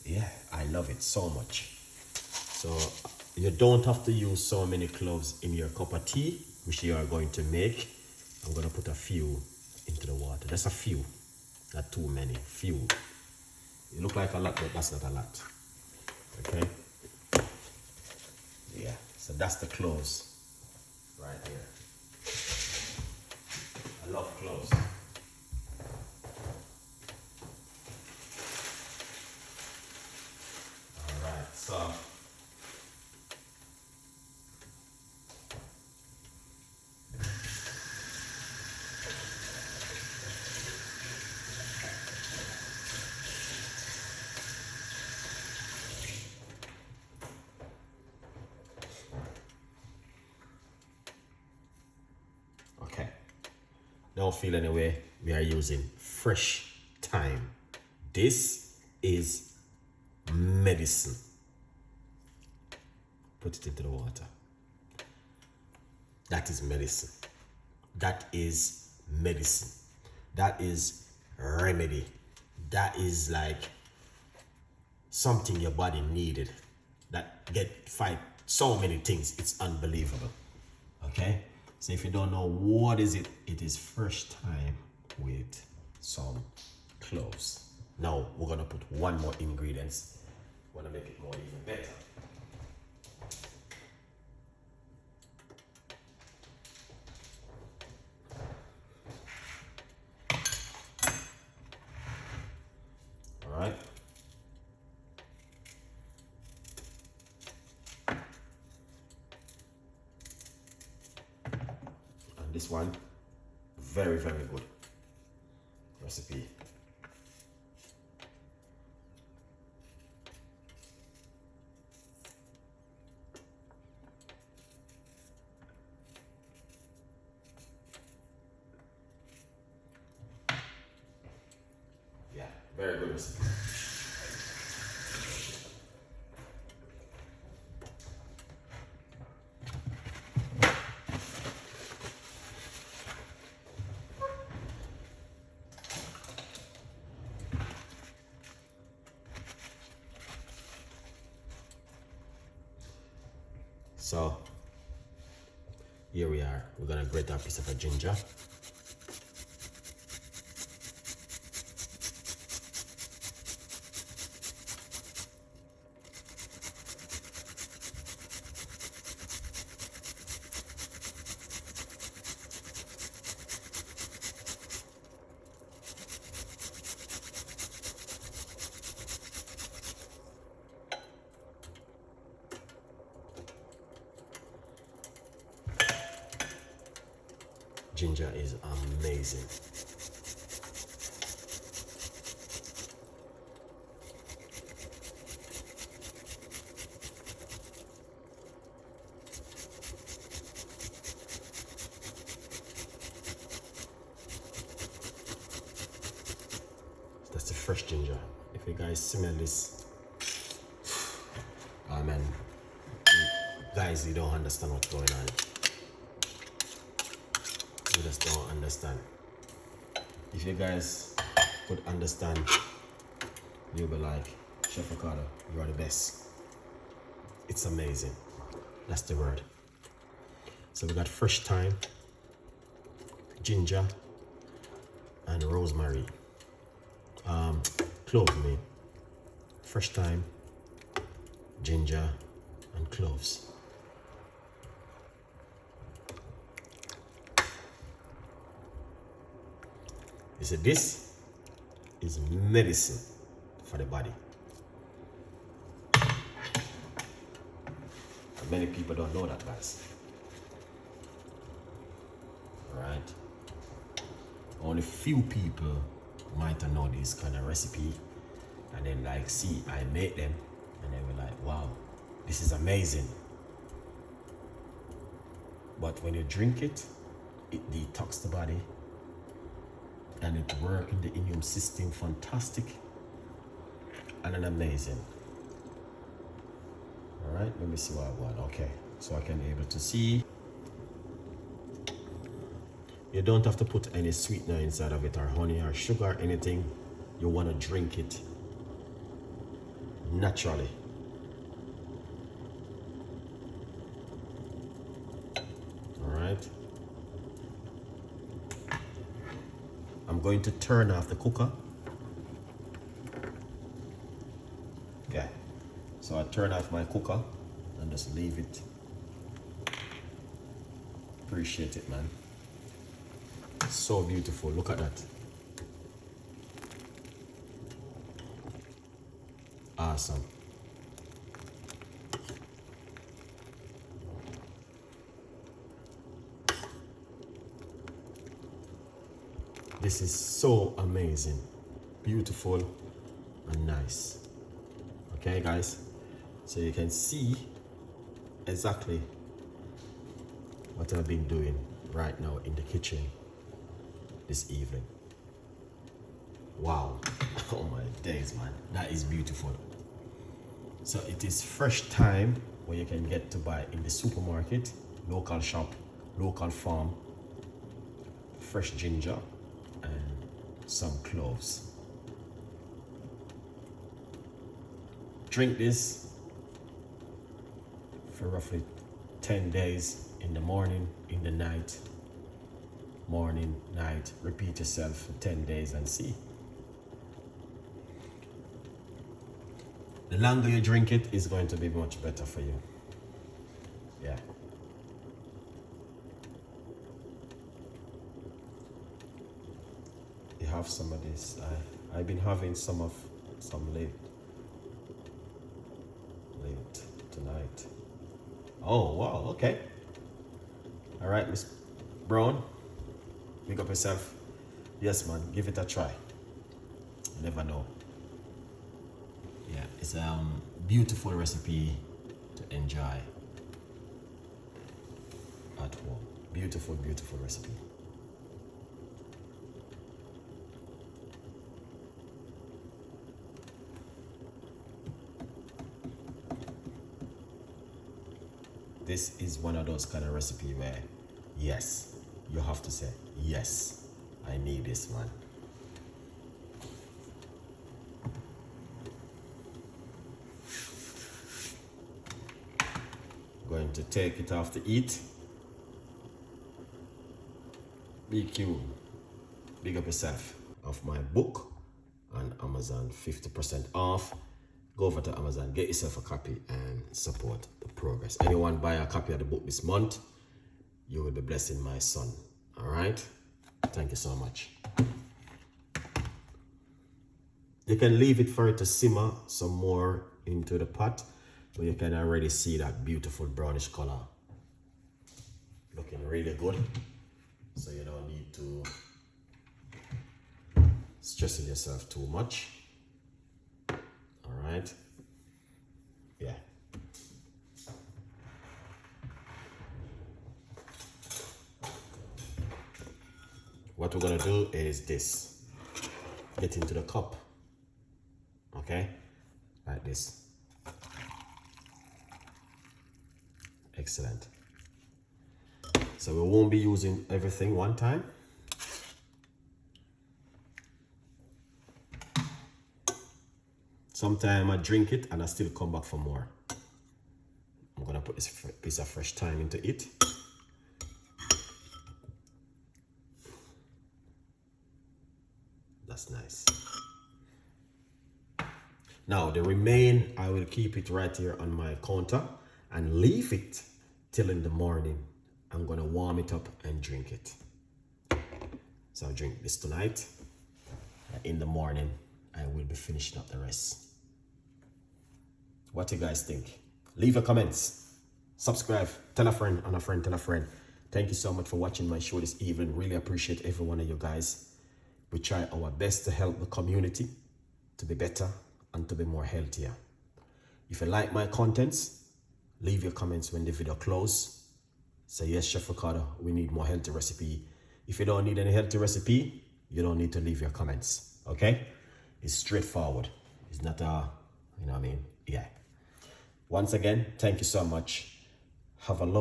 yeah, I love it so much. So you don't have to use so many cloves in your cup of tea, which you are going to make. I'm gonna put a few into the water. Just a few, not too many, few. It look like a lot, but that's not a lot. Okay? Yeah, so that's the cloves right here. I love cloves. All right, so okay. Don't feel any way. We are using fresh thyme. This is medicine. Put it into the water. That is medicine. That is medicine. That is remedy. That is like something your body needed. That fight so many things. It's unbelievable. Okay? So if you don't know what is it, it is fresh thyme with some cloves. Now we're gonna put one more ingredients. Wanna make it more even better. All right. And this one, very, very good recipe. Yeah, very good recipe. So here we are. We're gonna grate a piece of a ginger. Ginger is amazing. That's the fresh ginger. If you guys smell this, oh man, guys, you don't understand what's going on. You just don't understand. If you guys could understand, you'll be like, Chef Ricardo, you are the best. It's amazing. That's the word. So we got fresh thyme, ginger, and rosemary. Clove, I mean. Fresh thyme, ginger, and cloves. You see, this is medicine for the body. And many people don't know that, guys. Alright? Only few people might know this kind of recipe and then like see I made them and they were like, wow, this is amazing. But when you drink it, it detox the body and it works in the immune system fantastic and amazing. All right, let me see what I want. Okay, so I can be able to see. You don't have to put any sweetener inside of it or honey or sugar or anything. You want to drink it naturally. All right. I'm going to turn off the cooker. Okay. So I turn off my cooker and just leave it. Appreciate it, man. So beautiful. Look at that. Awesome. This is so amazing, beautiful and nice. Okay guys, so you can see exactly what I've been doing right now in the kitchen this evening. Wow. Oh my days, man, that is beautiful. So it is fresh thyme where you can get to buy in the supermarket, local shop, local farm, fresh ginger and some cloves. Drink this for roughly 10 days, in the morning, in the night, morning, night. Repeat yourself for 10 days and see. The longer you drink it is going to be much better for you. Yeah. You have some of this. I've been having some late tonight. Oh wow, okay. All right, Miss Brown, pick up yourself. Yes, man, give it a try. You never know. Yeah, it's a beautiful recipe to enjoy at home. Beautiful, beautiful recipe. This is one of those kind of recipe where, yes, you have to say, yes, I need this, man. Going to take it off to eat. BQ, big up yourself. Of my book on Amazon, 50% off. Go over to Amazon, get yourself a copy and support the progress. Anyone buy a copy of the book this month, you will be blessing my son. All right? Thank you so much. You can leave it for it to simmer some more into the pot, but you can already see that beautiful brownish color. Looking really good. So you don't need to stress yourself too much. All right. Yeah. What we're gonna do is this. Get into the cup. Okay? Like this. Excellent. So we won't be using everything one time. Sometimes I drink it and I still come back for more. I'm gonna put this piece of fresh thyme into it. That's nice. Now the remain, I will keep it right here on my counter and leave it till in the morning. I'm gonna warm it up and drink it. So I'll drink this tonight. In the morning, I will be finishing up the rest. What you guys think? Leave your comments, subscribe, tell a friend, and a friend tell a friend. Thank you so much for watching my show this evening. Really appreciate every one of you guys. We try our best to help the community to be better and to be more healthier. If you like my contents, leave your comments when the video close. Say, yes, Chef Ricardo, we need more healthy recipe. If you don't need any healthy recipe, you don't need to leave your comments, okay? It's straightforward. It's not you know what I mean? Yeah. Once again, thank you so much. Have a lovely